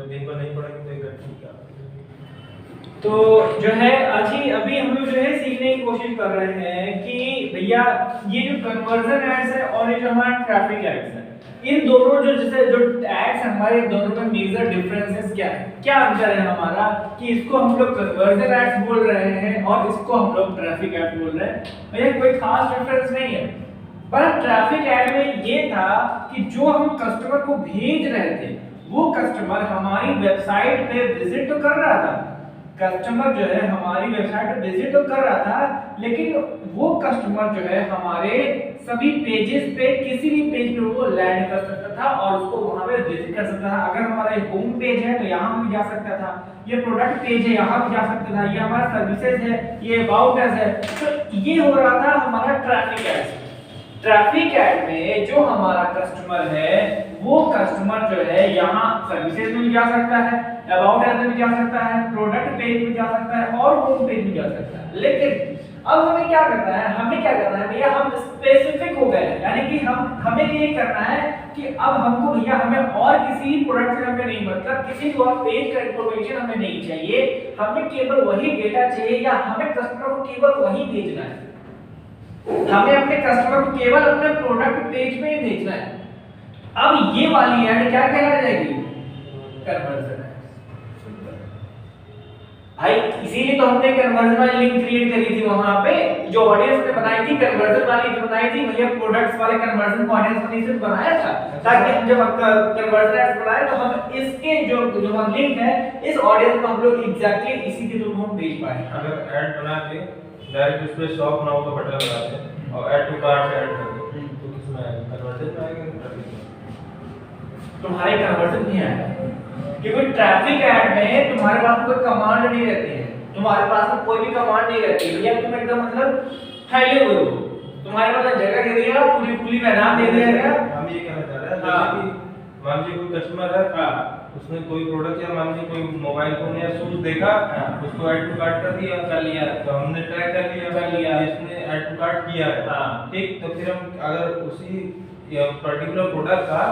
जब दिन भर नहीं पढ़ेंगे तो 1 घंटे में क्या? तो जो है अभी हम लोग जो है सीखने की कोशिश कर रहे हैं कि भैया ये जो कन्वर्जन एड्स है और ये जो हमारा ट्रैफिक एड्स है, इन दोनों जो जैसे जो एड्स हमारे दोनों में मेजर डिफरेंसेस क्या है, क्या अंतर है हमारा कि इसको हम लोग कन्वर्जन एड्स बोल रहे हैं और इसको हम लोग ट्रैफिक एड बोल रहे हैं। भैया कोई खास डिफरेंस नहीं है, पर ट्रैफिक एड में ये था कि जो हम कस्टमर को भेज रहे थे वो कस्टमर हमारी वेबसाइट पे विजिट तो कर रहा था, कस्टमर जो है हमारी वेबसाइट पे विजिट तो कर रहा था, लेकिन वो कस्टमर जो है हमारे सभी पेजेस पे किसी भी पेज पे वो लैंड कर सकता था और उसको वहां पे विजिट कर सकता था। अगर हमारा होम पेज है तो यहाँ भी जा सकता था, ये प्रोडक्ट पेज है यहाँ भी जा सकता था, ये हमारा सर्विसेज है, ये अबाउट अस है। तो ये हो रहा था हमारा ट्रैफिक एड। ट्रैफिक एड में जो हमारा कस्टमर है वो कस्टमर जो है यहाँ सर्विसेज में भी जा सकता है, अबाउट अस में भी जा सकता है, प्रोडक्ट पेज में जा सकता है और होम पेज में जा सकता है। लेकिन अब हमें क्या करना है, भैया हम स्पेसिफिक हो गए, यानी कि हमें ये करना है कि अब हमको भैया हमें और किसी प्रोडक्ट से हमें नहीं मतलब किसी और पेज का इंफॉर्मेशन हमें नहीं चाहिए, हमें केवल वही डेटा चाहिए या हमें कस्टमर को केवल वही भेजना है, हमें अपने कस्टमर को केवल अपने प्रोडक्ट पेज में ही भेजना है। अब ये वाली ऐड क्या कहला जाएगी, कन्वर्जन। भाई इसीलिए तो हमने कन्वर्जन वाली लिंक क्रिएट करी थी, वहां पे जो ऑडियंस ने बनाई थी कन्वर्जन वाली जो बनाई थी भैया प्रोडक्ट्स वाले कन्वर्जन को ऑडियंस ने सिर्फ बनाया था ताकि हम जब कन्वर्जन एड्स बनाए तो हम इसके जो हम लिंक है इस ऑडियंस को हम लोग एग्जैक्टली इसी के थ्रू हम भेज पाए। अगर ऐड बना के डायरेक्ट उस पे शॉप नाउ का बटन लगाते हैं और ऐड टू कार्ट ऐड कर दो तो किसमें आएगा, कन्वर्जन में आएगा ट्रैफिक में? तुम्हारे कन्वर्जन नहीं आएगा क्योंकि ट्रैफिक ऐड में तुम्हारे पास कोई कमांड नहीं रहती है, तुम्हारे पास में कोई भी कमांड नहीं रहती है भैया, तुम एकदम मतलब फैले हुए हो, तुम्हारे पास जगह दे दिया पूरी खुली मैदान दे दिया गया। हम ये कहना चाह रहे हैं जैसे कि मान लीजिए कोई कस्टमर है, उसने कोई प्रोडक्ट या मान लीजिए कोई मोबाइल फोन या शूज देखा, उसको ऐड टू कार्ट कर लिया तो हमने ट्रैक कर लिया इसने ऐड टू कार्ट किया है, ठीक। तो फिर हम अगर उसी पर्टिकुलर प्रोडक्ट का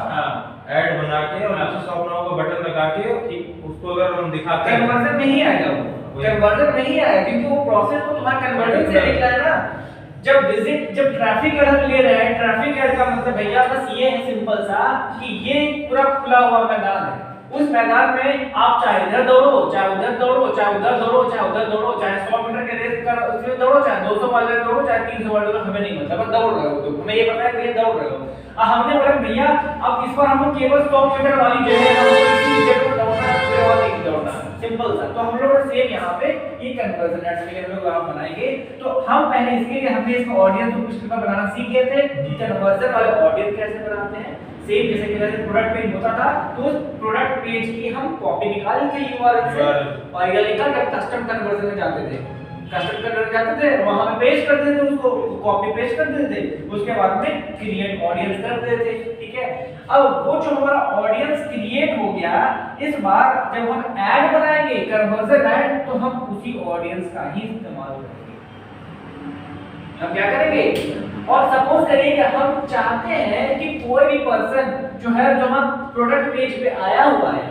ऐड बना के और उससे शॉप नाउ का बटन लगा के ठीक उसको अगर हम दिखाते हैं कन्वर्जन नहीं आएगा, वो कन्वर्जन नहीं आएगा क्योंकि वो प्रोसेस तो तुम्हारा कन्वर्जन से निकला है ना। जब ट्रैफिक ऐड हम ले रहे हैं, ट्रैफिक ऐड का मतलब भैया बस ये है सिंपल सा कि ये पूरा खुला हुआ मैदान है, उस मैदान में आप चाहे इधर दौड़ो चाहे उधर दौड़ो चाहे उधर दौड़ो चाहे उधर दौड़ो चाहे 100 मीटर के रेस कर उसमें दौड़ो चाहे 200 वाले दौड़ो चाहे 300 वाले दौड़ो, हमें नहीं मतलब बस दौड़ रहे हो, तो हमें ये पता है कि ये दौड़ रहे हो। हमने बोला भैया अब इस पर हम केवल 100 मीटर वाली जगह हमको इसी जगह पर दौड़ना है, पूरे और नहीं दौड़ना, सिंपल सा। तो हम लोग सेम यहाँ पे ये कन्वर्जन एड्स के लिए हम लोग आप बनाएंगे। तो हम पहले इसके लिए हमने इसका ऑडियंस को कुछ बनाना सीख गए थे कि कन्वर्जन वाले ऑडियंस कैसे बनाते हैं। सेम जैसे कि जैसे प्रोडक्ट पेज होता था तो उस प्रोडक्ट पेज की हम कॉपी निकाल के यूआरएल से और ये निकाल कर कस्टम कन्वर्जन में जाते थे, कस्टम कन्वर्जन जाते थे वहां पे पेस्ट कर देते थे, उसको कॉपी पेस्ट कर देते थे, उसके बाद में क्रिएट ऑडियंस कर देते थे, ठीक है। अब वो जो हमारा ऑडियंस क्रिएट हो गया, इस बार जब हम ऐड बनाएंगे कन्वर्जन ऐड तो हम उसी ऑडियंस का ही इस्तेमाल करेंगे। हम क्या करेंगे, और सपोज करिए कि हम चाहते हैं कि कोई भी पर्सन जो है जो हम प्रोडक्ट पेज पे आया हुआ है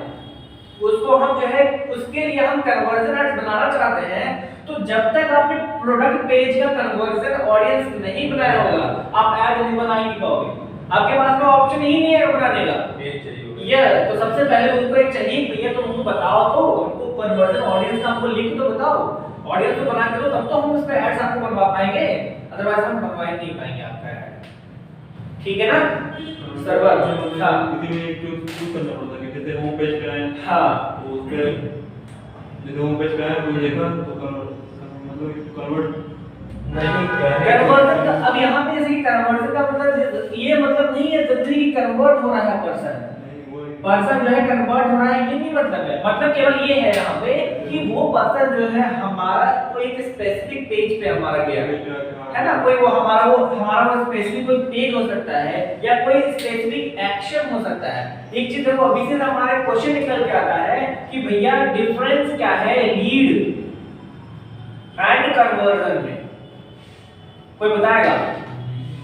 उसको हम जो है उसके लिए हम कन्वर्जन एड्स बनाना चाहते हैं, तो जब तक आपने प्रोडक्ट पेज का कन्वर्जन ऑडियंस नहीं बनाया होगा आप ऐड नहीं बना ही नहीं पाओगे, आपके पास में ऑप्शन ही नहीं है बनाने का, पेज चाहिए ये तो सबसे पहले उनको एक चाहिए भैया तो उनको बताओ, तो उनको कन्वर्जन ऑडियंस का हमको लिंक तो बताओ, ऑडियंस को बना के दो तब तो हम उस पे एड्स आपको बनवा पाएंगे, अदरवाइज हम बनवा ही नहीं पाएंगे आपका ऐड, ठीक है ना। सर्वर हां यदि मैं चूज करना पड़ता है जैसे होम पेज पे आए हां तो उस पे जैसे होम पेज पे आए तो देखा तो मतलब कन्वर्ट नहीं कन्वर्जन अब यहाँ पे जैसे कि कन्वर्जन का मतलब ये मतलब नहीं है जल्दी कि कन्वर्ट हो रहा है पर्सन जो है कन्वर्ट हो रहा है, ये नहीं मतलब है, मतलब केवल ये है यहाँ पे कि वो पर्सन जो है हमारा कोई एक स्पेसिफिक पेज पे हमारा गया है ना, कोई वो हमारा वो स्पेसिफिक कोई पेज हो सकता है या कोई स्पेसिफिक एक्शन हो सकता है। एक चीज देखो अभी से हमारे क्वेश्चन निकल के आता है कि भैया डिफरेंस क्या है लीड एंड कन्वर्जन में, कोई बताएगा?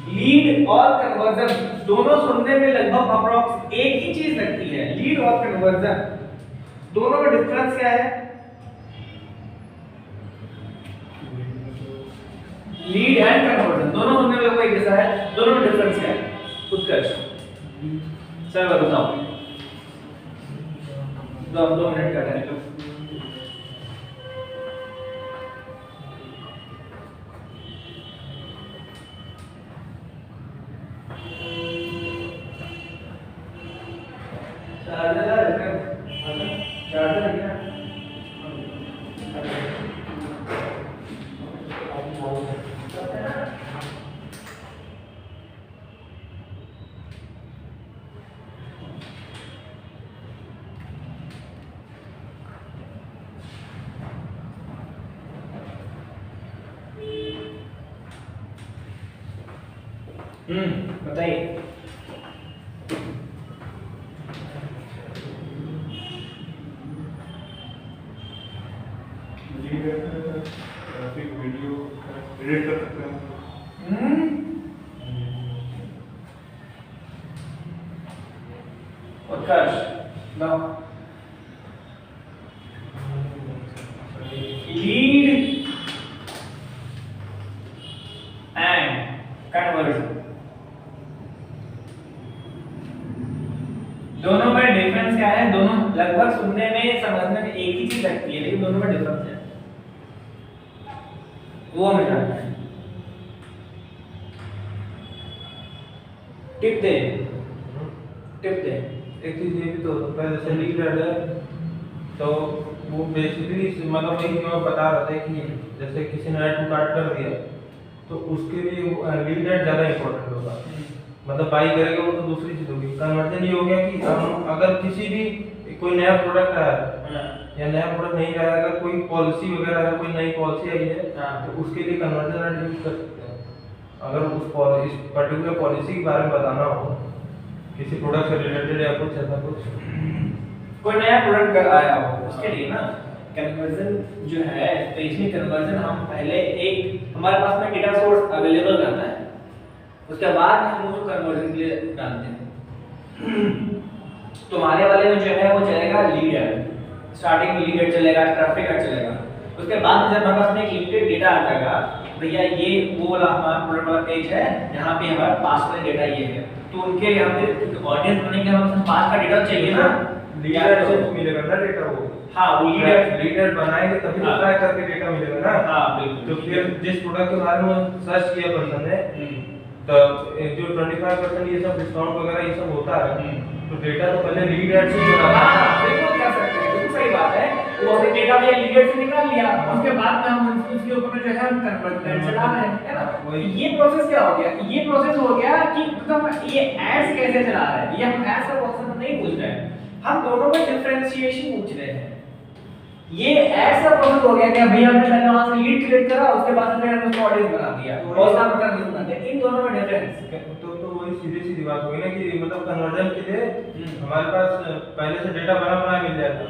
लीड और कन्वर्जन दोनों सुनने में लगभग अप्रोक्स एक ही चीज लगती है, लीड और कन्वर्जन दोनों में डिफरेंस क्या है? लीड एंड कन्वर्जन दोनों होने में कोई कैसा है, दोनों में डिफरेंस क्या है? उत्कर्ष सर बताओ। 2 मिनट का टाइम लो। बताइए। ट्रैफिक वीडियो एडिट कर सकते हैं। उत्कर्ष लो। लीड एंड कन्वर्जन दोनों में डिफरेंस क्या है? दोनों लगभग सुनने में समझने में एक ही चीज लगती है, लेकिन दोनों में डिफरेंस है, वो हमें जानना है। टिप दे, टिप दे। एक चीज ये भी तो होता है, जैसे लीड है तो वो बेसिकली मतलब एक मैं बता रहा था कि जैसे किसी ने ऐड टू कार्ट कर दिया तो उसके लिए लीड ऐड ज़्यादा इंपॉर्टेंट होगा। मतलब बाई करेगा वो तो दूसरी चीज होगी। कन्वर्जन ये हो गया कि हम अगर किसी भी कोई नया प्रोडक्ट आया या नया प्रोडक्ट नहीं आया, अगर कोई पॉलिसी वगैरह है, कोई नई पॉलिसी आई है तो उसके लिए कन्वर्जन ऐड यूज कर सकते हैं। अगर इस पर्टिकुलर पॉलिसी के बारे में बताना हो, किसी प्रोडक्ट से रिलेटेड या कुछ ऐसा कुछ, कोई नया प्रोडक्ट आया हो, उसके लिए ना कन्वर्जन जो है, स्पेशली कन्वर्जन हम पहले एक हमारे पास में डेटा सोर्स अवेलेबल रहता है, उसके बाद हम उसको कन्वर्जन के लिए डालते हैं। तुम्हारे वाले में जो है वो चलेगा लीड ऐड, स्टार्टिंग में लीड ऐड चलेगा, ट्रैफिक ऐड चलेगा। उसके बाद जब हमारे पास में एक लिमिटेड डेटा आ जाएगा, भैया ये वो वाला हमारा प्रोडक्ट वाला पेज है, यहाँ पे हमारा पास वाला डेटा ये है, तो उनके यहाँ पे ऑडियंस बनने के हम पास का डेटा चाहिए ना, लीड ऐड से मिलेगा ना डेटा वो। हाँ वो लीड ऐड बनाएंगे तभी तो ट्रैक करके डेटा मिलेगा ना। हाँ बिल्कुल। तो फिर जिस प्रोडक्ट के बारे में सर्च किया पर्सन ने, तो जो 25% ये सब डिस्काउंट वगैरह ये सब होता है, तो डेटा तो पहले लीड ऐड से ही बना था। बिल्कुल कर सकते हैं, बिल्कुल सही बात है। वो हमने डेटा भी लीड ऐड से निकाल लिया, उसके बाद में हम उसके ऊपर जो है हम कन्वर्जन चला रहे हैं, है ना। ये प्रोसेस क्या हो गया? ये प्रोसेस हो गया कि मतलब ये एड्स कैसे चला रहा है, ये हम एड्स का प्रोसेस नहीं पूछ रहे हैं, हम दोनों में डिफरेंशिएशन पूछ रहे हैं। ये ऐसा प्रोसेस हो गया कि भैया हमने पहले वहां से लीड क्रिएट करा, उसके बाद फिर हमने उसको ऑडियंस बना दिया और उसका मतलब बना दिया। इन दोनों में डिफरेंस तो वही सीधी बात हो गई ना कि मतलब कन्वर्जन के लिए हमारे पास पहले से डेटा बना मिल जाता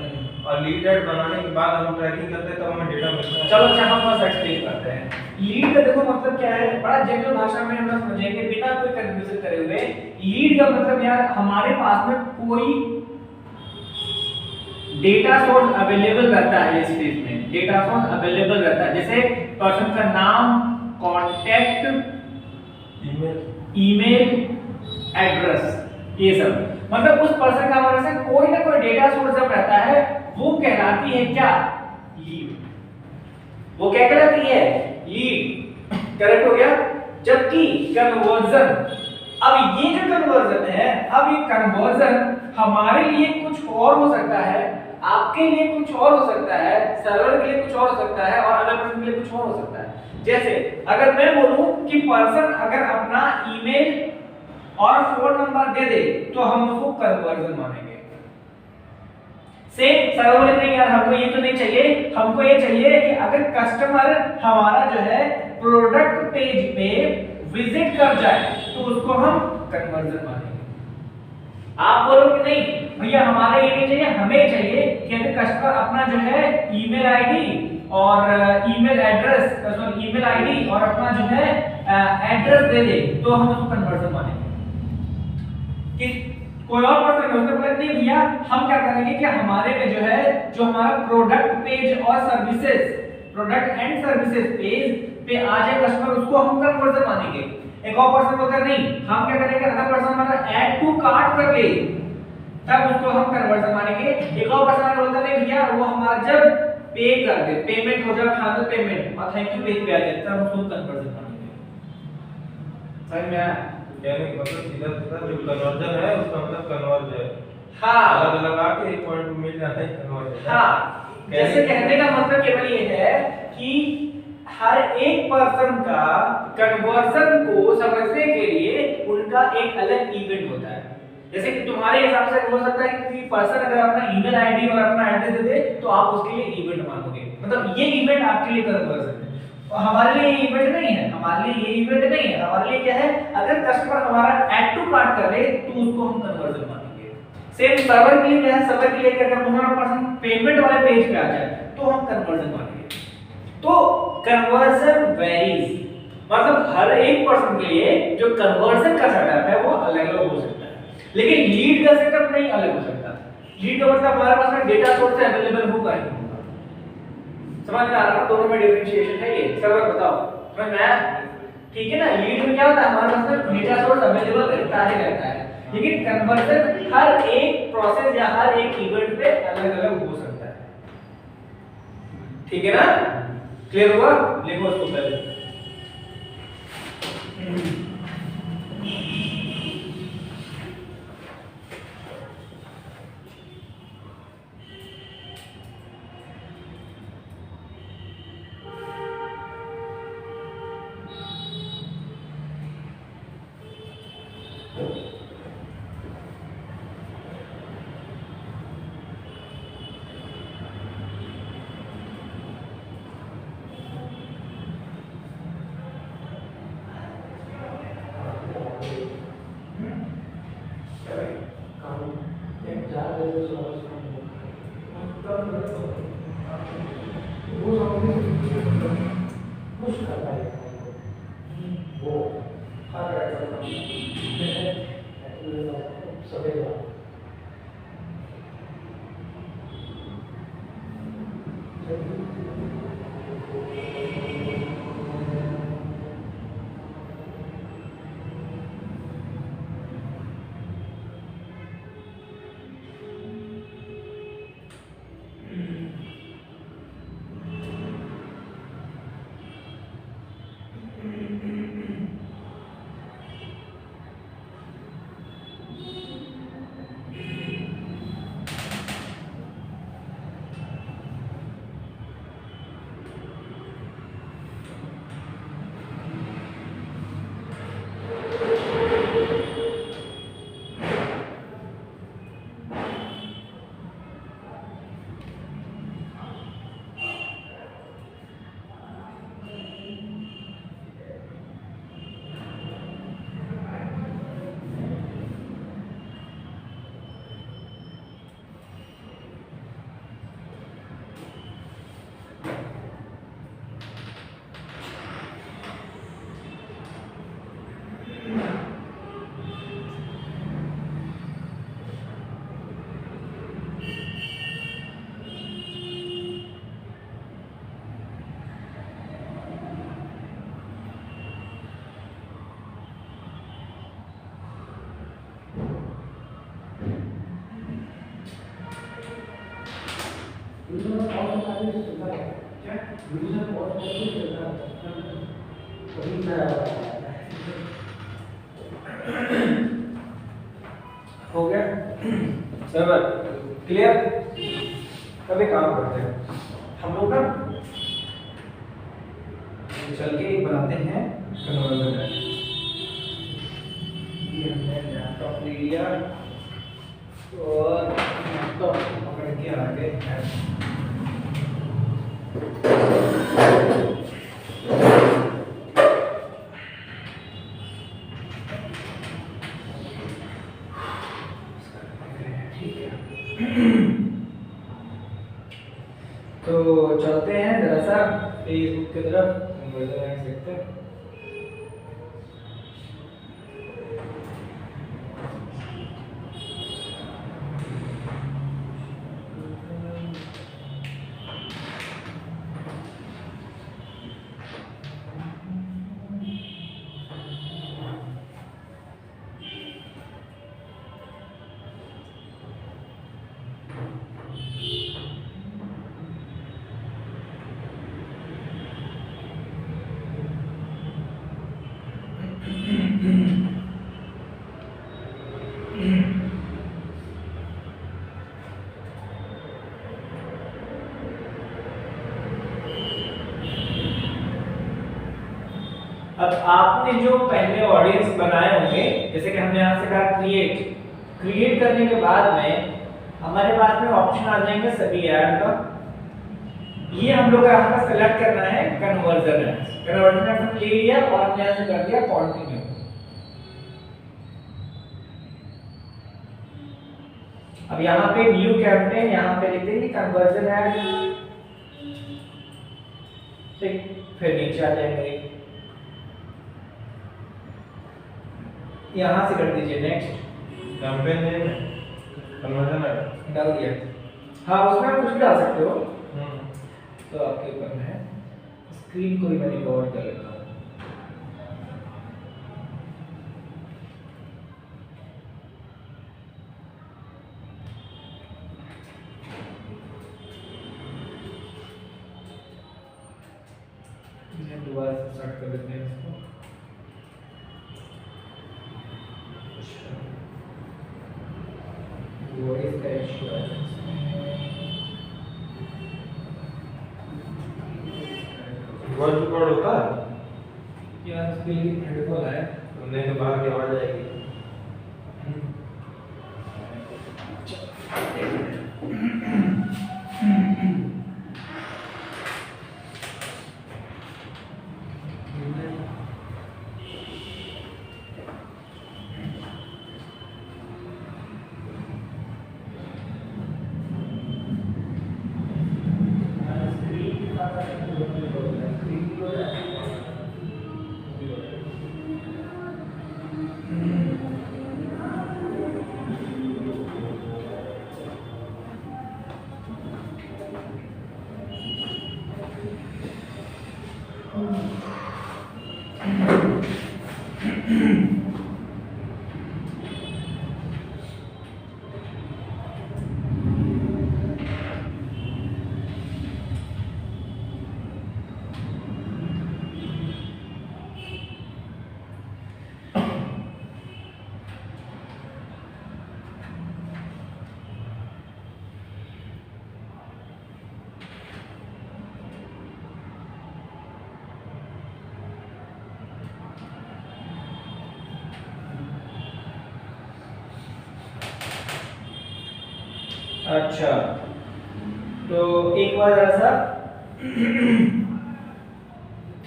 और लीड ऐड बनाने के बाद हम ट्रैकिंग करते हैं तब हमें डेटा मिलता है। चलो अच्छा हम बस एक्सप्लेन करते हैं। लीड का देखो मतलब क्या है, बड़ा जनरल भाषा में हम लोग समझेंगे बिना कोई कंफ्यूजन करे हुए। लीड का मतलब यार हमारे पास में कोई डेटा सोर्स अवेलेबल रहता है, इस केस में डेटा सोर्स अवेलेबल रहता है, जैसे पर्सन का नाम, कांटेक्ट, ईमेल एड्रेस, ये सब मतलब उस पर्सन का हमारे साथ कोई ना कोई डेटा सोर्स जब रहता है वो कहलाती है क्या? लीड। वो क्या कहलाती है? लीड। करेक्ट हो गया। जबकि कन्वर्जन, अब ये जो कन्वर्जन है, अब ये कन्वर्जन हमारे लिए कुछ और हो सकता है, आपके लिए कुछ और हो सकता है, सर्वर के लिए कुछ और हो सकता है और अदर पर्सन के लिए कुछ और हो सकता है। जैसे अगर मैं बोलूं कि पर्सन अगर अपना ईमेल और फोन नंबर दे दे तो हम उसको कन्वर्जन मानेंगे। सेम सर्वर नहीं यार, हमको ये तो नहीं चाहिए, हमको ये चाहिए कि अगर कस्टमर हमारा जो है प्रोडक्ट पेज पे विजिट कर जाए तो उसको हम कन्वर्जन मानेंगे। आप बोलो कि नहीं भैया हमारा ये नहीं चाहिए, हमें चाहिए कि अगर कस्टमर अपना जो है ईमेल आईडी और email address, sorry email ID और अपना जो है एड्रेस दे दे तो हम उसको कन्वर्जन मानेंगे। कि कोई और पर्सन है, उसने बोला नहीं भैया हम क्या करेंगे कि हमारे में जो है जो हमारा प्रोडक्ट पेज और services, product and services page पे आ जाए कस्टमर, उसको हम कन्वर्जन मानेंगे। एक और पर्सन बोलता है नहीं हम क्या करेंगे, अगर पर्सन हमारा ऐड टू कार्ट कर ले तब उसको हम कन्वर्जन मानेंगे। एक और पर्सन बोलता है नहीं भैया वो हमारा जब पे कर दे, पेमेंट हो जाए फाइनल पेमेंट और थैंक यू पेज पे आ जाए तब उसको कन्वर्जन मानेंगे। समझ में आया? यानी मतलब सीधा सीधा जो कन्वर्जन है उसका मतलब कन्वर्ज है। हाँ अलग अलग आके एक पॉइंट में मिल जाता है कन्वर्ज। हाँ जैसे कहने का मतलब केवल ये है कि हर एक पर्सन का कन्वर्जन को समझने के लिए उनका एक अलग इवेंट होता है। जैसे कि तुम्हारे हिसाब से हो सकता है कि पर्सन अगर अपना ईमेल आईडी और अपना एड्रेस दे दे तो आप उसके लिए इवेंट मानोगे, मतलब ये इवेंट आपके लिए कन्वर्जन है। और हमारे लिए ये इवेंट नहीं है, हमारे लिए ये इवेंट नहीं है। हमारे लिए क्या है, अगर कस्टमर हमारा ऐड टू कार्ट कर ले तो उसको हम कन्वर्जन मानेंगे। सेम सर्वर के लिए क्या है, सर्वर के लिए क्या, अगर हमारा पर्सन पेमेंट वाले पेज पे आ जाए तो हम कन्वर्जन मानेंगे। तो कन्वर्जन वेरीज, मतलब हर एक पर्सन के लिए जो कन्वर्जन का सेटअप है वो अलग अलग हो सकता है, लेकिन लीड का सेटअप नहीं अलग हो सकता। लीड का मतलब हमारे पास में डेटा सोर्स अवेलेबल होगा ही होगा। समझ में आ रहा है? दोनों में डिफरेंशिएशन है ये। सर्वर बताओ समझ में आया? ठीक है ना। लीड में क्या होता है, हमारे पास में डेटा सोर्स अवेलेबल रहता है, लेकिन कन्वर्जन हर एक प्रोसेस या हर एक इवेंट पे अलग अलग हो सकता है। ठीक है ना, क्लियर हुआ? लिखो उसको पहले। हो गया सर्वर क्लियर। कभी काम करते हैं हम लोग ना, चल के एक बनाते हैं कन्वर्जन। ये हमने लैपटॉप ले लिया और लैपटॉप पकड़ के आगे तो चलते हैं जरा सा फेसबुक की तरफ, कन्वर्जन देखते हैं। अब आपने जो पहले ऑडियंस बनाए होंगे, जैसे कि हमने यहाँ से कहा क्रिएट करने के बाद में हमारे पास में ऑप्शन आ जाएंगे सभी ऐड का। ये हम लोग यहाँ पर सेलेक्ट करना है कन्वर्जन एड्स हमने ले लिया और हमने यहाँ से कर दिया कंटिन्यू। अब यहाँ पे न्यू कैंपेन यहाँ पे लिख देंगे कन्वर्जन एड, ठीक, फिर नीचे आ जाएंगे, यहाँ से कर दीजिए नेक्स्ट कैंपेन नेम है कन्वर्जन है डाल दिया। हाँ उसमें आप कुछ भी डाल सकते हो, तो आपके ऊपर में है। स्क्रीन को भी मैं रिकॉर्ड कर लेता हूँ। दोबारा से स्टार्ट कर देते हैं इसको। What is the issue? Voice record होता है यार इसके लिए हेडफोन है, नहीं तो बाहर की आवाज आएगी। अच्छा, तो एक बार ऐसा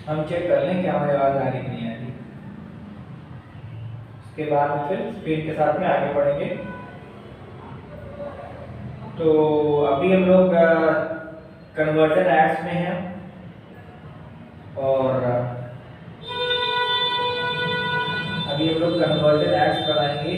हम चेक कर लें क्या हमारी आवाज आ रही कि नहीं आ रही। उसके बाद में फिर स्क्रीन के साथ में आगे बढ़ेंगे। तो अभी हम लोग कन्वर्जन एड्स में हैं और अभी हम लोग कन्वर्जन एड्स बनाएंगे।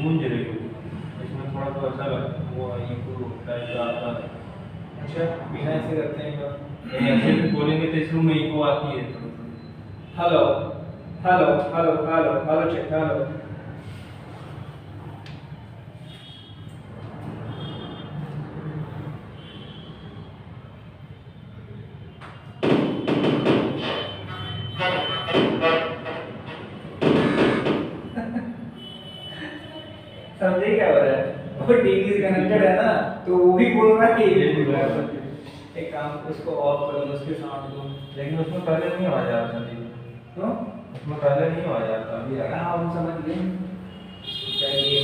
गूंज रही हो इसमें थोड़ा सा अच्छा लगता है वो इको टाइप का आता है। अच्छा बिना ऐसे करते हैं नहीं ऐसे भी बोलेंगे तो इस रूम में इको आती है। Hello hello hello hello hello check hello. समझे क्या हो रहा है? वो टीवी से कनेक्टेड है ना, तो वो भी बोल रहा है कि ये बोल रहा है। एक काम उसको ऑफ कर दो, उसके साउंड को। लेकिन उसमें पहले नहीं आवाज आ रहा था। तो उसमें पहले नहीं आवाज आ रहा था, अभी आ रहा है। हाँ हम समझ गए। चाहिए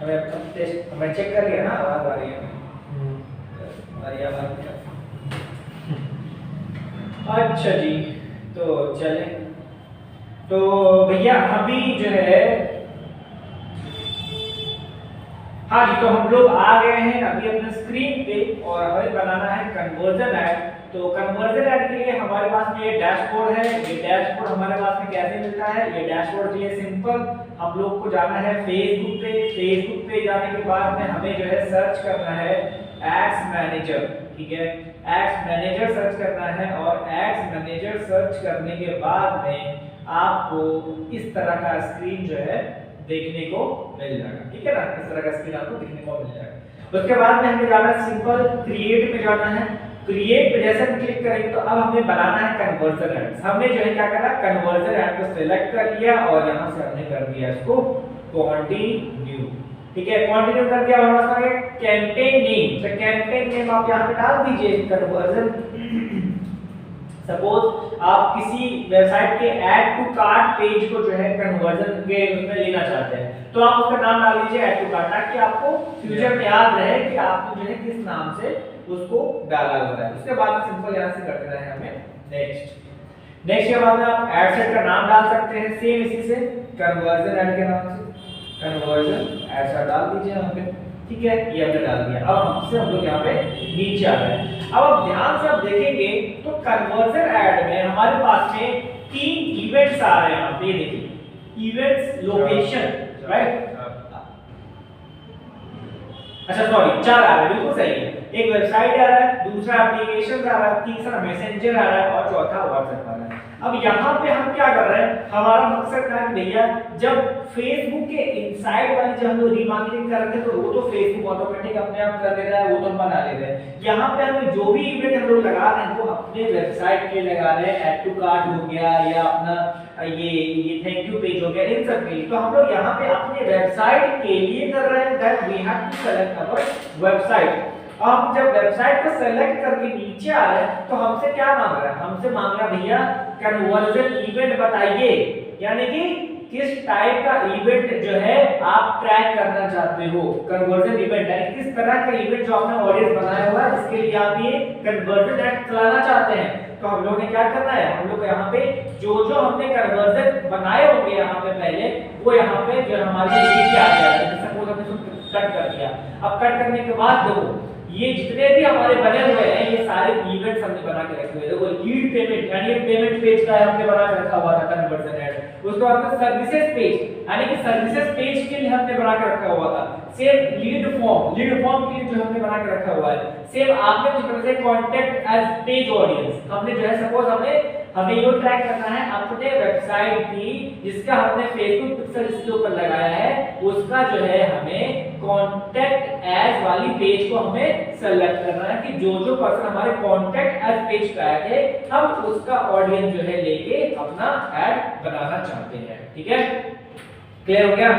हमें अब टेस्ट हमें चेक कर लिया ना आवाज आ रही है हमारी आवाज क्या। अच्छा जी, तो चले तो भैया अभी जो है हाँ जी, तो हम लोग आ गए हैं अभी अपने स्क्रीन पे और हमें बनाना है कन्वर्जन एड। तो कन्वर्जन ऐड के लिए हमारे पास में ये डैशबोर्ड है। ये डैशबोर्ड हमारे पास में कैसे मिलता है? ये डैशबोर्ड के लिए सिंपल हम लोग को जाना है फेसबुक पे। फेसबुक पे जाने के बाद में हमें जो है सर्च करना है एड्स मैनेजर, ठीक है, एड्स मैनेजर सर्च करना है। और एड्स मैनेजर सर्च करने के बाद में आपको इस तरह का स्क्रीन जो है देखने को मिल जाएगा, ठीक है ना, इस तरह का स्क्रीन आपको देखने को मिल जाएगा। उसके बाद में हमें जाना है सिंपल क्रिएट पे जाना है। क्रिएट पे जैसे हम क्लिक करेंगे तो अब हमें बनाना है कन्वर्जन एड्स। हमने जो है क्या करा, कन्वर्जन ऐड को सिलेक्ट कर लिया और यहां से हमने कर दिया इसको कंटिन्यू, ठीक है, कंटिन्यू कर दिया। हमारे पास आ गया कैंपेन नेम। तो कैंपेन नेम आप यहां पे डाल दीजिए कन्वर्जन। सपोज आप किसी वेबसाइट के ऐड टू कार्ट पेज को जो है कन्वर्जन के उसमें लेना चाहते हैं तो आप उसका नाम डाल दीजिए ऐड टू कार्ट, ताकि आपको फ्यूचर में याद रहे कि आपने जो है किस नाम से उसको डाला हुआ है। उसके बाद सिंपल यहां से कर देना है हमें नेक्स्ट। नेक्स्ट के बाद में आप ऐड सेट का नाम डाल सकते हैं सेम इसी से कन्वर्जन ऐड के नाम से कन्वर्जन ऐड सेट डाल दीजिए यहां पे, ठीक है, ये हमने डाल दिया। अब हमसे हम लोग यहाँ पे नीचे आ गए। अब आप ध्यान से आप देखेंगे तो कन्वर्जन ऐड में हमारे पास में 3 इवेंट्स आ रहे हैं। यहाँ पे देखिए इवेंट्स लोकेशन, राइट, अच्छा सॉरी 4 आ रहा है, बिल्कुल सही है। एक वेबसाइट आ रहा है, दूसरा एप्लीकेशन आ रहा है, तीसरा मैसेंजर आ रहा है और चौथा व्हाट्सएप आ रहा है। अब यहाँ पे हम क्या कर रहे हैं, हमारा मकसद था कि भैया जब फेसबुक के इनसाइड वाली जब हम लोग रीमार्केटिंग कर रहे थे तो वो तो फेसबुक ऑटोमेटिक अपने आप कर दे रहा है, वो तो हम बना ले रहे हैं। यहाँ पे हमें जो भी इवेंट हम लोग लगा रहे हैं वो अपने वेबसाइट के लगा रहे हैं, ऐड टू कार्ट हो गया या अपना ये थैंक यू पेज हो गया, इन सब के लिए। तो हम लोग यहाँ पे अपने वेबसाइट के लिए कर रहे हैं, that we have to select our website. अब जब वेबसाइट को सेलेक्ट करके नीचे आ रहे हैं तो हमसे क्या मांग रहा है, हमसे मांग रहा है भैया कन्वर्जन इवेंट बताइए, यानी कि किस टाइप का इवेंट जो है आप ट्रैक करना चाहते हो। कन्वर्जन इवेंट यानी किस तरह का इवेंट जो आपने ऑडियंस बनाया हुआ है इसके लिए आप ये कन्वर्जन ऐड चलाना चाहते हैं। तो हम लोग ने क्या करना है, हम लोग यहाँ पे जो हमने कन्वर्जन बनाए होंगे यहाँ पे पहले वो यहाँ पे जो हमारे नीचे आ जाएगा। सपोज हमने इसको कट कर दिया। अब कट करने के बाद देखो ये जितने भी हमारे बने हुए हैं ये सारे इवेंट्स हमने बना के रखे हुए हैं। देखो लीड पेमेंट यानी पेमेंट पेज का हमने बना के रखा हुआ था कन्वर्जन ऐड। उसके बाद सर्विसेज पेज यानी कि सर्विसेज पेज के लिए हमने बना के रखा हुआ था। सेम लीड फॉर्म के लिए जो हमने बना के रखा हुआ है। सेम आपने कुछ तरह से कांटेक्ट एज पेज ऑडियंस हमने जो है सपोज हमें ये ट्रैक करना है अपने वेबसाइट की जिसका हमने फेसबुक पिक्सल इसके ऊपर लगाया है उसका जो है हमें कांटेक्ट एज वाली पेज को हमें सेलेक्ट करना है कि जो पर्सन हमारे कांटेक्ट एज पेज पे आए थे हम उसका ऑडियंस जो है लेके अपना ऐड बनाना चाहते हैं। ठीक है, क्लियर हो गया?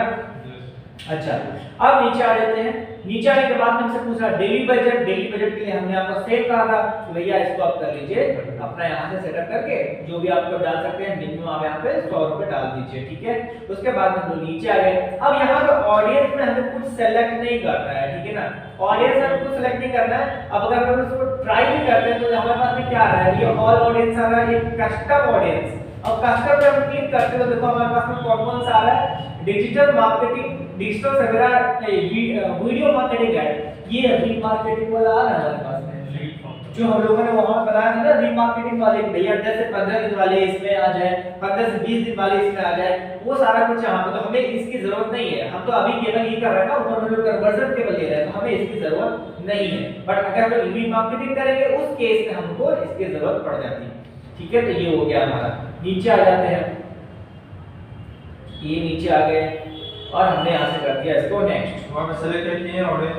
अच्छा, अब नीचे आ जाते हैं। नीचे आने के बाद में हमसे पूछा डेली बजट के लिए हमने आपको सेव कहा था कि भैया इसको आप कर लीजिए अपना यहाँ से सेटअप करके जो भी आपको डाल सकते हैं मिनिमम आप यहाँ पे 100 रुपए डाल दीजिए। ठीक है, उसके बाद हम लोग नीचे आ गए। अब यहाँ पे ऑडियंस में हमें कुछ सेलेक्ट नहीं करना है, ठीक है ना, ऑडियंस हमें कुछ सेलेक्ट नहीं करना है। अब अगर हम इसको ट्राई भी करते हैं तो हमारे पास में क्या आ रहा है, ये ऑल ऑडियंस आ रहा है, ये कस्टम ऑडियंस। अब कस्टम पे हम क्लिक करते हैं तो देखो हमारे पास में कौन सा आ रहा है, डिजिटल मार्केटिंग, डिजिटल सवेरा, वीडियो मार्केटिंग ऐड, ये रीमार्केटिंग वाला आ रहा है हमारे पास में जो हम लोगों ने वहां बनाया था ना रीमार्केटिंग वाले भैया 10 से 15 दिन वाले इसमें आ जाए, 15 से 20 दिन वाले इसमें आ जाए, वो सारा कुछ यहाँ पे। तो हमें इसकी जरूरत नहीं है, हम तो अभी केवल ये कर रहे हैं ना, ऊपर में लोग कन्वर्जन केवल ले रहे हैं तो हमें इसकी जरूरत नहीं है। बट अगर हम लोग रीमार्केटिंग करेंगे उस केस में हमको इसकी जरूरत पड़ जाती है। ठीक है, तो ये हो गया हमारा। नीचे आ जाते हैं, ये नीचे आ गए और हमने यहाँ से कर दिया इसको नेक्स्ट। वहाँ पे सेलेक्ट कर लिए ऑडियंस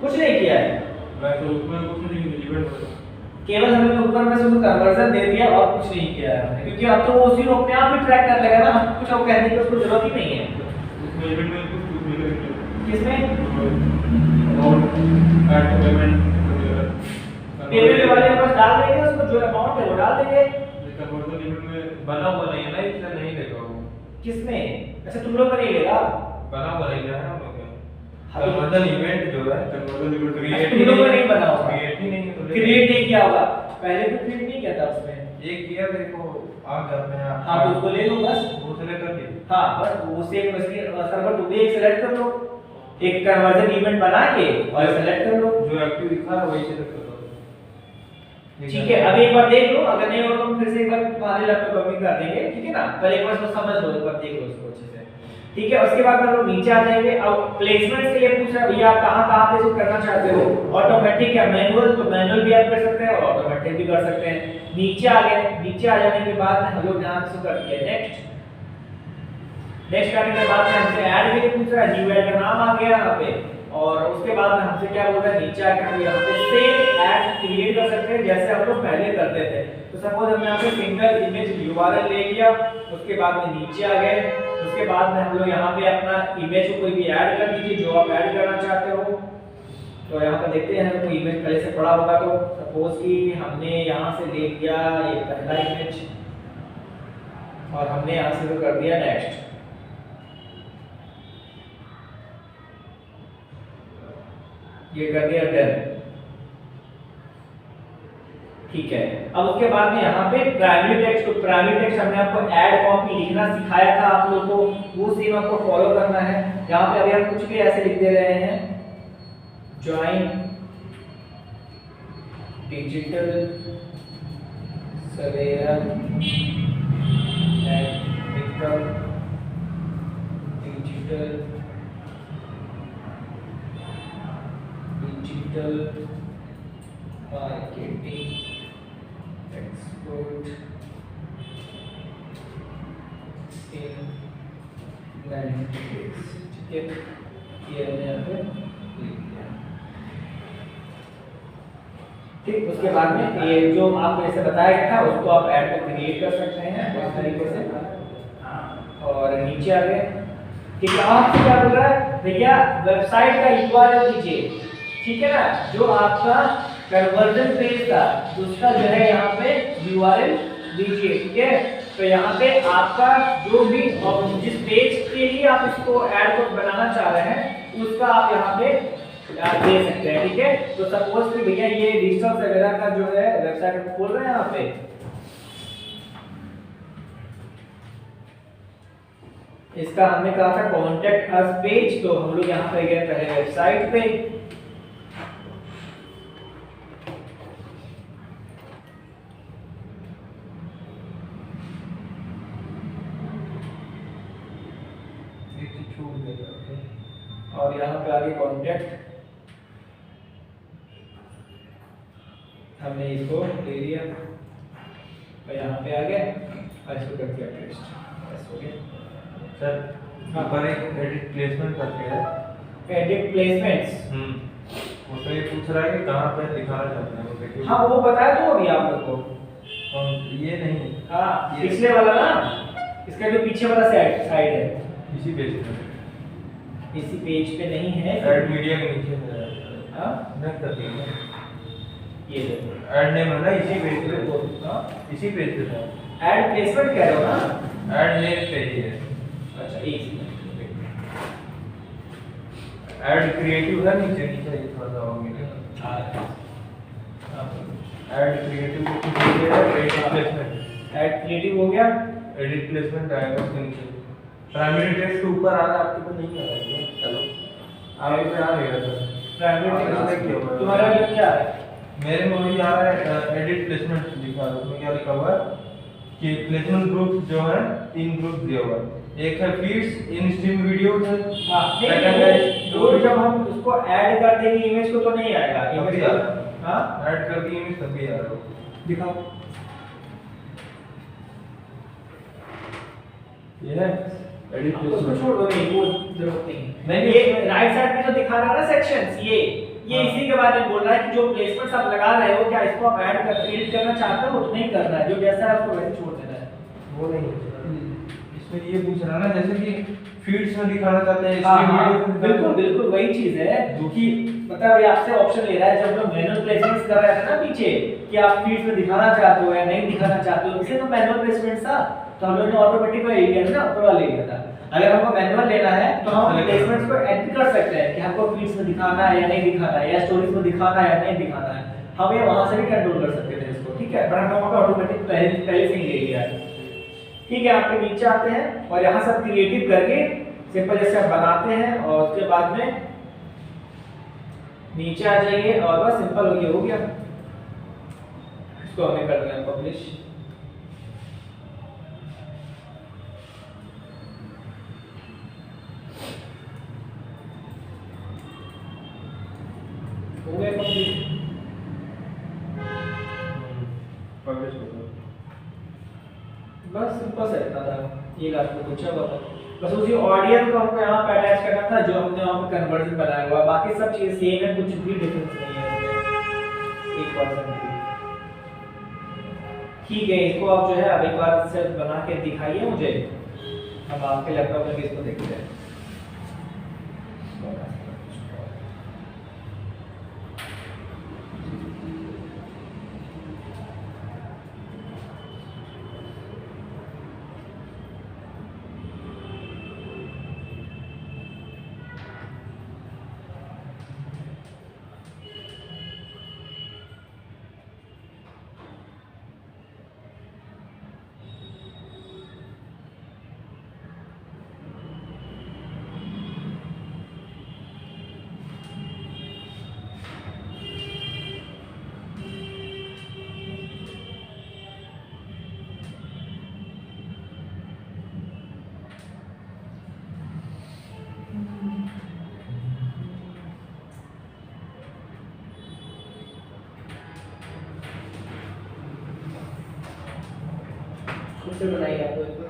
कुछ नहीं किया है, मैं तो उसमें कुछ नहीं इवेंट केवल हमने ऊपर में सिर्फ कन्वर्जन दे दिया और कुछ नहीं किया है हमने, क्योंकि अब तो वो उसी को अपने आप ही ट्रैक कर लेगा ना, हम कुछ और कहने की उसको जरूरत ही नहीं है। उसमें इवेंट में कुछ नहीं करेंगे। किसमें और ऐड पेमेंट पेमेंट वाले बस डाल देंगे, उसको जो अमाउंट है वो डाल देंगे। कन्वर्जन इवेंट में बना हुआ नहीं है ना, इसलिए नहीं देगा वो। किसमें? अच्छा तुम लोग का नहीं लेगा, बना हुआ नहीं है हम लोग का। कन्वर्जन इवेंट जो है कन्वर्जन इवेंट क्रिएट तुम लोग का नहीं बना होगा, क्रिएट ही नहीं तो क्रिएट नहीं किया होगा, पहले भी क्रिएट नहीं किया था उसमें। ये किया देखो आ गया मैं। हाँ तो उसको ले लो बस, वो सेलेक्ट कर दिया। हाँ बस वो सेम मशीन सर्वर टू एक सेलेक्ट कर लो, एक कन्वर्जन इवेंट बना के और सेलेक्ट कर लो। जो एक्टिव दिखा रहा है वही सेलेक्ट कर दो। ठीक है, अभी एक बार देख लो, अगर नहीं हो तो हम फिर से एक बार तुम्हारे लैपटॉप पर भी कर देंगे, ठीक है ना। पहले एक बार इसको समझ लो, एक बार देख लो इसको अच्छे से, ठीक है। उसके बाद हम लोग नीचे आ जाएंगे। अब प्लेसमेंट के लिए पूछ रहा है भैया आप कहां पे इसको करना चाहते हो, ऑटोमेटिक या मैनुअल, तो मैनुअल भी आप कर सकते हैं और ऑटोमेटिक भी कर सकते हैं। नीचे आ गए, नीचे आ जाने के बाद हम लोग यहां से कर दिया नेक्स्ट। नेक्स्ट करने के बाद में हमसे ऐड के लिए पूछ रहा है, न्यू ऐड का नाम आ गया यहाँ पे, और उसके बाद में हमसे क्या बोल रहा है, नीचे आके हम यहाँ पे सेम ऐड क्रिएट कर सकते हैं जैसे हम लोग पहले करते थे। तो सपोज हमने यहाँ पे सिंगल इमेज यूआरएल ले लिया, उसके बाद में नीचे आ गए, उसके बाद में हम लोग यहाँ पे अपना इमेज को कोई भी ऐड कर दीजिए जो आप ऐड करना चाहते हो। तो यहाँ पे देखते हैं कोई इमेज पहले से पड़ा होगा, तो सपोज कि हमने यहाँ से ले लिया ये पहला इमेज और हमने यहाँ से तो कर दिया नेक्स्ट, ये कर दिया डन, ठीक है। अब उसके बाद में यहाँ पे प्राइमरी टेक्स्ट, तो प्राइमरी टेक्स्ट हमने आपको ऐड कॉपी लिखना सिखाया था आप लोगों को, वो सेम आपको फॉलो करना है। यहाँ पे अभी हम कुछ भी ऐसे लिख दे रहे हैं, join digital Savera and become digital marketing expert in analytics, ठीक है। ये हमने यहाँ पे लिख दिया, ठीक। उसके बाद में ये जो आपको जैसे बताया गया था उसको आप ऐड को क्रिएट कर सकते हैं इस तरीके से। और नीचे आ गए, ठीक है। आपसे क्या बोल रहा है भैया, वेबसाइट का यूआरएल दीजिए, ठीक है ना। जो आपका कन्वर्जन पेज था उसका जो है यहाँ पे यूआरएल दीजिए, ठीक है। तो यहाँ पे आपका जो भी जिस पेज के लिए आप इसको ऐड को बनाना चाह रहे हैं उसका आप यहाँ पे दे सकते हैं, ठीक है। तो सपोज कि भैया ये डिजिटल वगैरह का जो है वेबसाइट खोल रहे हैं यहाँ पे, इसका हमने कहा था कॉन्टेक्ट अस पेज, तो हम लोग यहाँ पे गए पहले वेबसाइट पे, और यहाँ पे आगे कॉन्टेक्ट हमने इसको ले लिया और यहाँ पे आ गए और इसको कर दिया पेस्ट, बस हो गया। सर ऊपर एक एडिट प्लेसमेंट करके है, एडिट प्लेसमेंट्स, वो तो ये पूछ रहा है कि कहाँ पे दिखाना चाहते हैं वो देखिए। हाँ वो बताया तो अभी आप लोग को, और ये नहीं, हाँ पिछले वाला ना, इसका जो पीछे वाला साइड है इसी पेज पे, इसी पेज पे नहीं है, ऐड मीडिया के नीचे है। हाँ नेक्स्ट कर दिया, ये देखो ऐड नेम है ना इसी पेज पे, हाँ इसी पेज पे था। ऐड प्लेसमेंट कह रहे हो ना, ऐड नेम पेज है। अच्छा एक सेकंड, ऐड क्रिएटिव है नीचे नीचे ये थोड़ा सा और मिलेगा। Add creative edit placement, add creative हो गया, एडिट प्लेसमेंट आएगा उसके नीचे। प्राइमरी टेक्स्ट के ऊपर आ रहा है, आपके को नहीं आ रहा है। चलो आगे पे आ गया सर, प्राइमरी टेक्स्ट तुम्हारा जो क्या है, मेरे में वही आ रहा है एडिट प्लेसमेंट लिखा है, उसमें क्या लिखा हुआ है कि प्लेसमेंट ग्रुप जो है 3 ग्रुप दिया हुआ है, एक है फीड्स इन स्ट्रीम वीडियोस है, सेकंड है तो जब हम उसको ऐड कर देंगे इमेज को तो नहीं आएगा इमेज, हां ऐड कर दिए इमेज तभी आ रहा है, दिखाओ ये है एडिट उसको प्लेसमेंट। छोड़ दो, नहीं वो जरूरत नहीं, ये राइट साइड पे जो दिखा रहा है ना सेक्शंस, ये इसी के बारे में बोल रहा है कि जो प्लेसमेंट्स आप लगा रहे हो क्या इसको आप ऐड कर क्रिएट करना चाहते हो तो नहीं करना है, जो जैसा है उसको वैसे छोड़ देना है, वो नहीं। इसमें ये पूछ रहा ना जैसे कि फीड्स में दिखाना चाहते हैं, हाँ, स्ट्रीम हाँ, वीडियो में बिल्कुल बिल्कुल वही चीज है कि मतलब ये आपसे ऑप्शन ले रहा है, जब हम मैनुअल प्लेसमेंट्स कर रहे थे ना पीछे कि आप फीड्स में दिखाना चाहते हो या नहीं दिखाना चाहते हो, इसे तो मैनुअल प्लेसमेंट्स था, तो हम लोगों ने ऑटोमेटिक वाला एरिया ना ऊपर वाला एरिया था। अगर हमको मैनुअल लेना है तो हम प्लेसमेंट्स को एडिट कर सकते हैं कि हमको फीड्स में दिखाना है या नहीं दिखाना है, या स्टोरीज में दिखाना है या नहीं दिखाना है, हम ये वहां से भी कंट्रोल कर सकते थे इसको, ठीक है। पर हम लोगों को ऑटोमेटिक पहले से ही ले लिया है, ठीक है। आपके नीचे आते हैं और यहाँ सब क्रिएटिव करके सिंपल जैसे आप बनाते हैं और उसके बाद में नीचे आ जाइए और बस सिंपल हो गया। इसको हमें कर देना है पब्लिश। हो गया कंप्लीट। पब्लिश हो गया। बस सिंपल सा इतना था, ये आपको पूछा हुआ था। बस उसी ऑडियंस को हमको यहाँ पे अटैच करना था जो हमने वहाँ पे कन्वर्जन बनाया हुआ है, बाकी सब चीज़ सेम है, कुछ भी डिफरेंस नहीं है इसमें 1% भी। ठीक है, इसको आप जो है अब एक बार से बना के दिखाइए मुझे, अब आपके लैपटॉप में भी इसको देखते हैं। खुद से बनाइए आपको एक बार।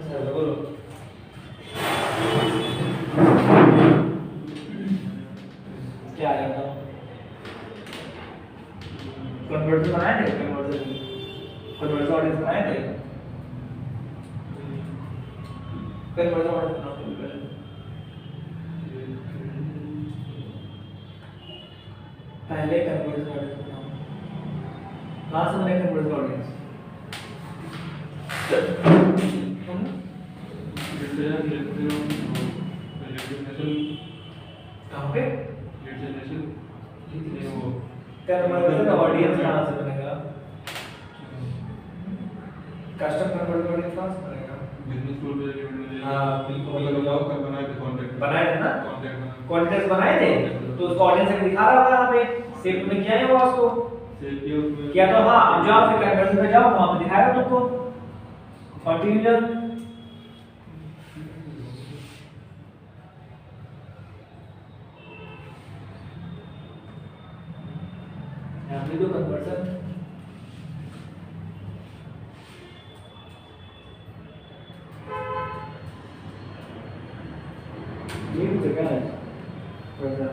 सर बोलो। क्या है बताओ? कन्वर्जन बनाए थे, कन्वर्जन ऑडियंस बनाए थे, कन्वर्जन ऑडियंस बनाओ पहले। पहले कन्वर्जन ऑडियंस बनाओ। कहाँ से बने कन्वर्जन ऑडियंस? कहाँ पे? कन्वर्जन ऑडियंस कहाँ से बनेगा? कस्टम कन्वर्जन ऑडियंस कहाँ से बनेगा? हाँ बिल्कुल बनाए थे ना, कॉन्टेक्स्ट बनाए थे, तो उसको ऑडियंस से दिखा रहा होगा यहाँ पे, सेव तुमने किया है वो उसको किया, तो हाँ अब जाओ फिर कन्वर्जन पे जाओ, वहाँ पे दिखाएगा तुमको कंटिन्यू। यहाँ पे तो कन्वर्जन ये भी जगह है वैसा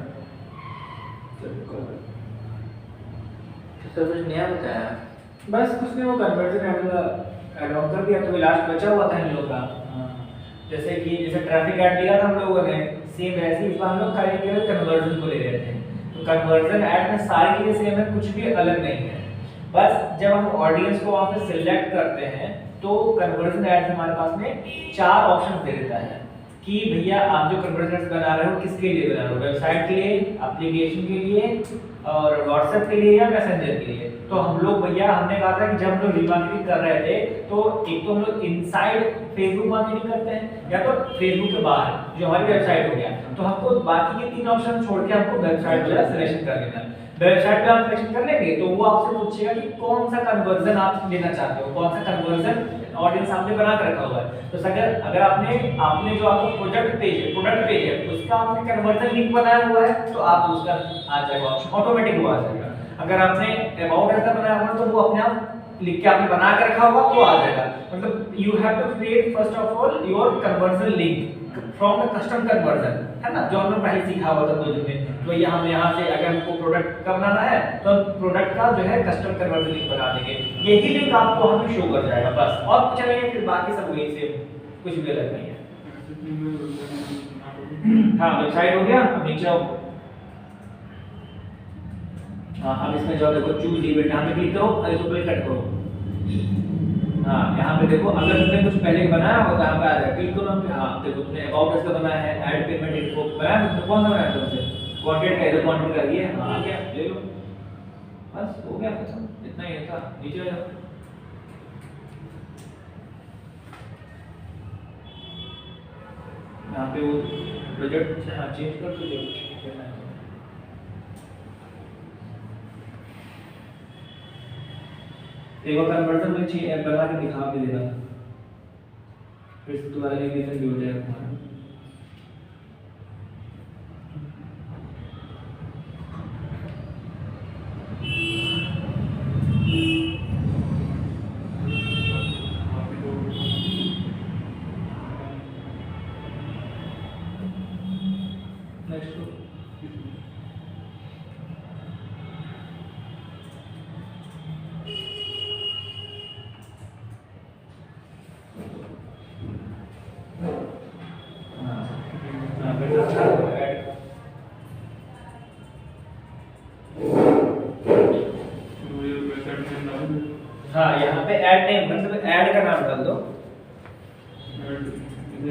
सब कुछ नया बताया, बस कुछ नहीं, वो कन्वर्जन ऐड ऑन कर दिया तो लास्ट बचा हुआ था इन लोगों का। जैसे कि जैसे ट्रैफिक ऐड लिया था हम लोगों ने, सेम ऐसे ही इस बार हम लोग खाली केवल कन्वर्जन को ले रहे थे, तो कन्वर्जन ऐड में सारी चीजें सेम है, कुछ भी अलग नहीं है। बस जब हम ऑडियंस को वहाँ पे सिलेक्ट करते हैं तो कन्वर्जन ऐड हमारे पास में 4 ऑप्शन दे देता है कि भैया आप जो कन्वर्जन बना रहे हो किसके लिए बना रहे हो, वेबसाइट के लिए, एप्लीकेशन के लिए और व्हाट्सएप के लिए या मैसेंजर के लिए। तो हम लोग भैया हमने कहा था कि जब हम लोग रीमार्केटिंग कर रहे थे तो एक तो हम लोग इनसाइड फेसबुक मार्केटिंग करते हैं या तो फेसबुक के बाहर जो हमारी वेबसाइट हो गया, तो हमको बाकी के 3 ऑप्शन छोड़ के हमको वेबसाइट वाला सिलेक्शन कर लेना है। वेबसाइट पे आप सिलेक्शन कर लेंगे तो वो आपसे पूछेगा कि कौन सा कन्वर्जन आप लेना चाहते हो, कौन सा कन्वर्जन ऑडियंस आपने बना कर रखा हुआ है। तो अगर आपने जो आपका प्रोडक्ट पेज है उसका आपने कन्वर्जन लिंक बनाया हुआ है तो आप उसका आ जाएगा ऑप्शन, ऑटोमेटिक वो आ जाएगा। अगर आपने अबाउट ऐसा बनाया हुआ है तो वो अपने आप लिख के आपने बना के रखा होगा तो आ जाएगा। मतलब you have to create first of all your conversion link from the custom conversion, है ना, जो हमने पहले सीखा हुआ था 2 दिन में। तो ये हम यहाँ से अगर हमको प्रोडक्ट का बनाना है तो हम प्रोडक्ट का जो है कस्टम कन्वर्जन लिंक बना देंगे, यही लिंक आपको हमें शो कर जाएगा बस, और कुछ नहीं है, फिर बाकी सब वही सेम, कुछ भी अलग नहीं है। हाँ वेबसाइट हो गया, अब नीचे आओ। हाँ अब इसमें जाओ, देखो चूज इवेंट, यहाँ पे क्लिक करो, इसको प्ले कट करो। हाँ यहाँ पे देखो अगर तुमने कुछ पहले बनाया होगा तो यहाँ पे आ जाएगा, क्लिक करो पे। हाँ देखो तुमने अबाउट अस का बनाया है, ऐड पेमेंट इन्फो बनाया, तुमने कौन सा बनाया तुमसे कंटेंट का, इधर कंटेंट का ये हाँ आ गया, ले लो, बस हो गया खत्म, इतना ही था। नीचे आ जाओ, यहाँ पे वो प्रोजेक्ट हाँ चेंज कर दो जो करना है। एक बार कन्वर्जन में चेंज बना के दिखा भी देना, फिर से दोबारा रिवीजन भी हो जाएगा तुम्हारा। हाँ यहाँ पे ऐड नेम मतलब ऐड का नाम डाल दो।